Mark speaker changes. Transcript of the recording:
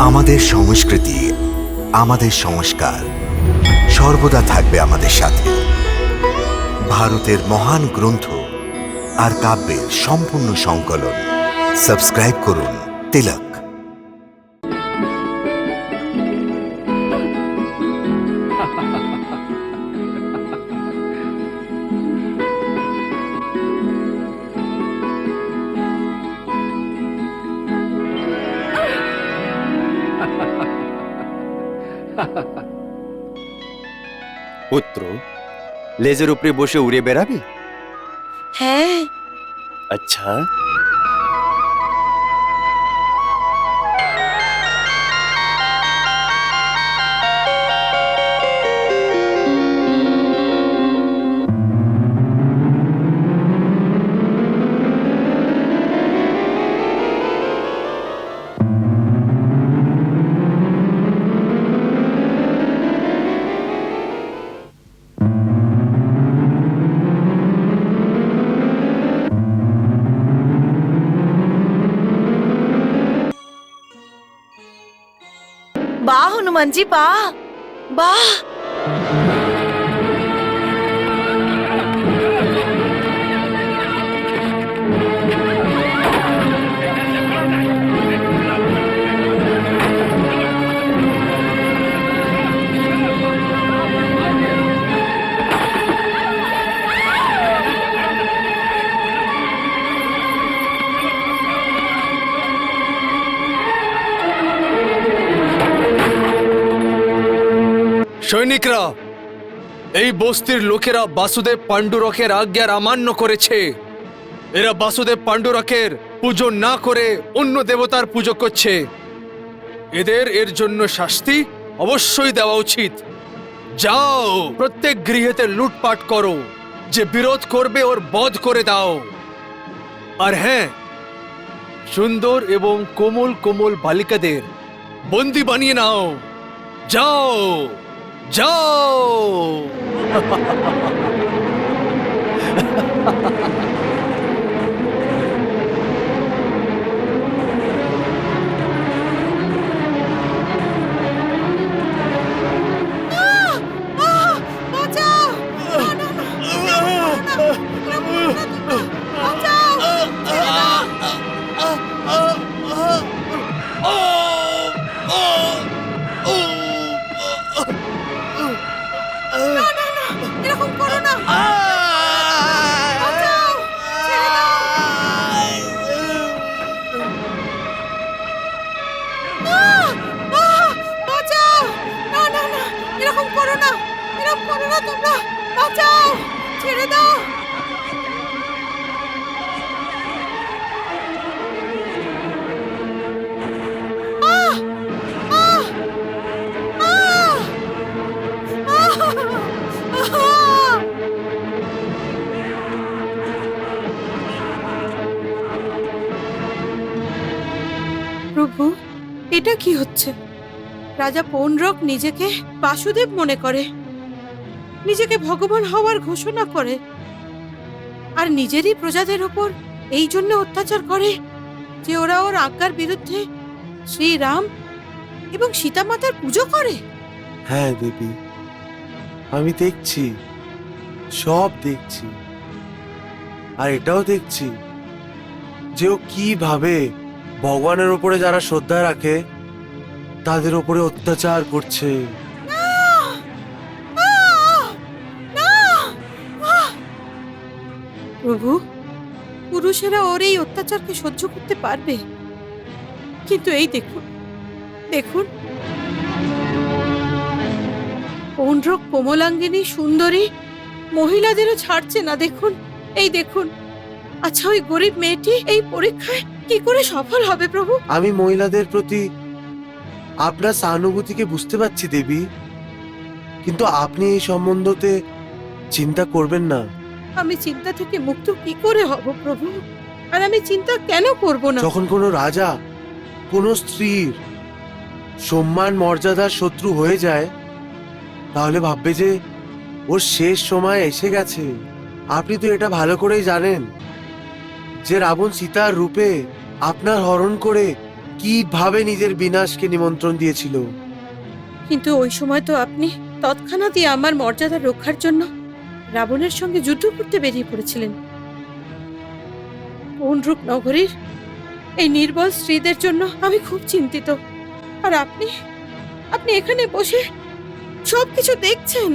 Speaker 1: আমাদের সংস্কৃতি, আমাদের সংস্কার সর্বদা থাকবে আমাদের সাথে। ভারতের মহান গ্রন্থ আর কাব্যের সম্পূর্ণ সংকলন। সাবস্ক্রাইব করুন তিলক।
Speaker 2: পুত্র, লেজের উপরে বসে উড়ে বেড়াবে?
Speaker 3: হ্যাঁ।
Speaker 2: আচ্ছা,
Speaker 3: বাহ হনুমানজি, বাহ বাহ।
Speaker 4: সৈনিকরা, এই বস্তির লোকেরা বাসুদেব পাণ্ডুরকের আজ্ঞার অমান্য করেছে। এরা বাসুদেব পাণ্ডুরকের পুজো না করে অন্য দেবতার পুজো করছে। এদের এর জন্য শাস্তি অবশ্যই দেওয়া উচিত। যাও, প্রত্যেক গৃহেতে লুটপাট করো, যে বিরোধ করবে ওর বধ করে দাও। আর হ্যাঁ, সুন্দর এবং কোমল কোমল বালিকাদের বন্দি বানিয়ে নাও। যাও যাও।
Speaker 3: এরকম করো না। বাঁচাও, ছেড়ে দাও। বাঁচাও। না না না, এরকম করো না, এরকম করো না তোমরা। বাঁচাও, ছেড়ে দাও। প্রভু, এটা কি হচ্ছে? রাজা পৌণ্ড্রক নিজেকে বাসুদেব মনে করে, নিজেকে ভগবান হওয়ার ঘোষণা করে, আর নিজেরই প্রজাদের ওপর এই জন্য অত্যাচার করে যে ওরা ওর আজ্ঞার বিরুদ্ধে শ্রীরাম এবং সীতামাতার পুজো করে।
Speaker 5: হ্যাঁ দেবী, আমি দেখছি, সব দেখছি। আর এটাও দেখছি যে ও কিভাবে ভগবানের উপরে যারা শ্রদ্ধা রাখে তাদের উপরে অত্যাচার করছে।
Speaker 3: প্রভু, পুরুষেরা ওর এই অত্যাচারকে সহ্য করতে পারবে, কিন্তু এই দেখুন, দেখুন, পৌণ্ড্রক কোমলাঙ্গিনী সুন্দরী মহিলাদেরও ছাড়ছে না। দেখুন, এই দেখুন। আচ্ছা, ওই গরিব মেয়েটি এই পরীক্ষায় কি করে সফল হবে প্রভু?
Speaker 5: আমি মহিলাদের প্রতি আপনার সহানুভূতিকে বুঝতে পারছি দেবী, কিন্তু আপনি এই সম্বন্ধতে চিন্তা করবেন না।
Speaker 3: আমি চিন্তা থেকে মুক্ত কি করে হব প্রভু? আর আমি চিন্তা কেন করব না?
Speaker 5: যখন কোনো রাজা কোনো স্ত্রীর সম্মান মর্যাদার শত্রু হয়ে যায়, তাহলে ভাববে যে ওর শেষ সময় এসে গেছে। আপনি তো এটা ভালো করেই জানেন যে রাবণ সীতার রূপে আপনার হরণ করে কিভাবে নিজের বিনাশকে নিমন্ত্রণ দিয়েছিল।
Speaker 3: কিন্তু ওই সময় তো আপনি তৎক্ষণাৎই আমার মর্যাদা রক্ষার জন্য রাবণের সঙ্গে যুদ্ধ করতে বেরিয়ে পড়েছিলেন। পৌণ্ড্রক নগরীর এই নির্বল স্ত্রীদের জন্য আমি খুব চিন্তিত। আর আপনি আপনি এখানে বসে সবকিছু দেখছেন।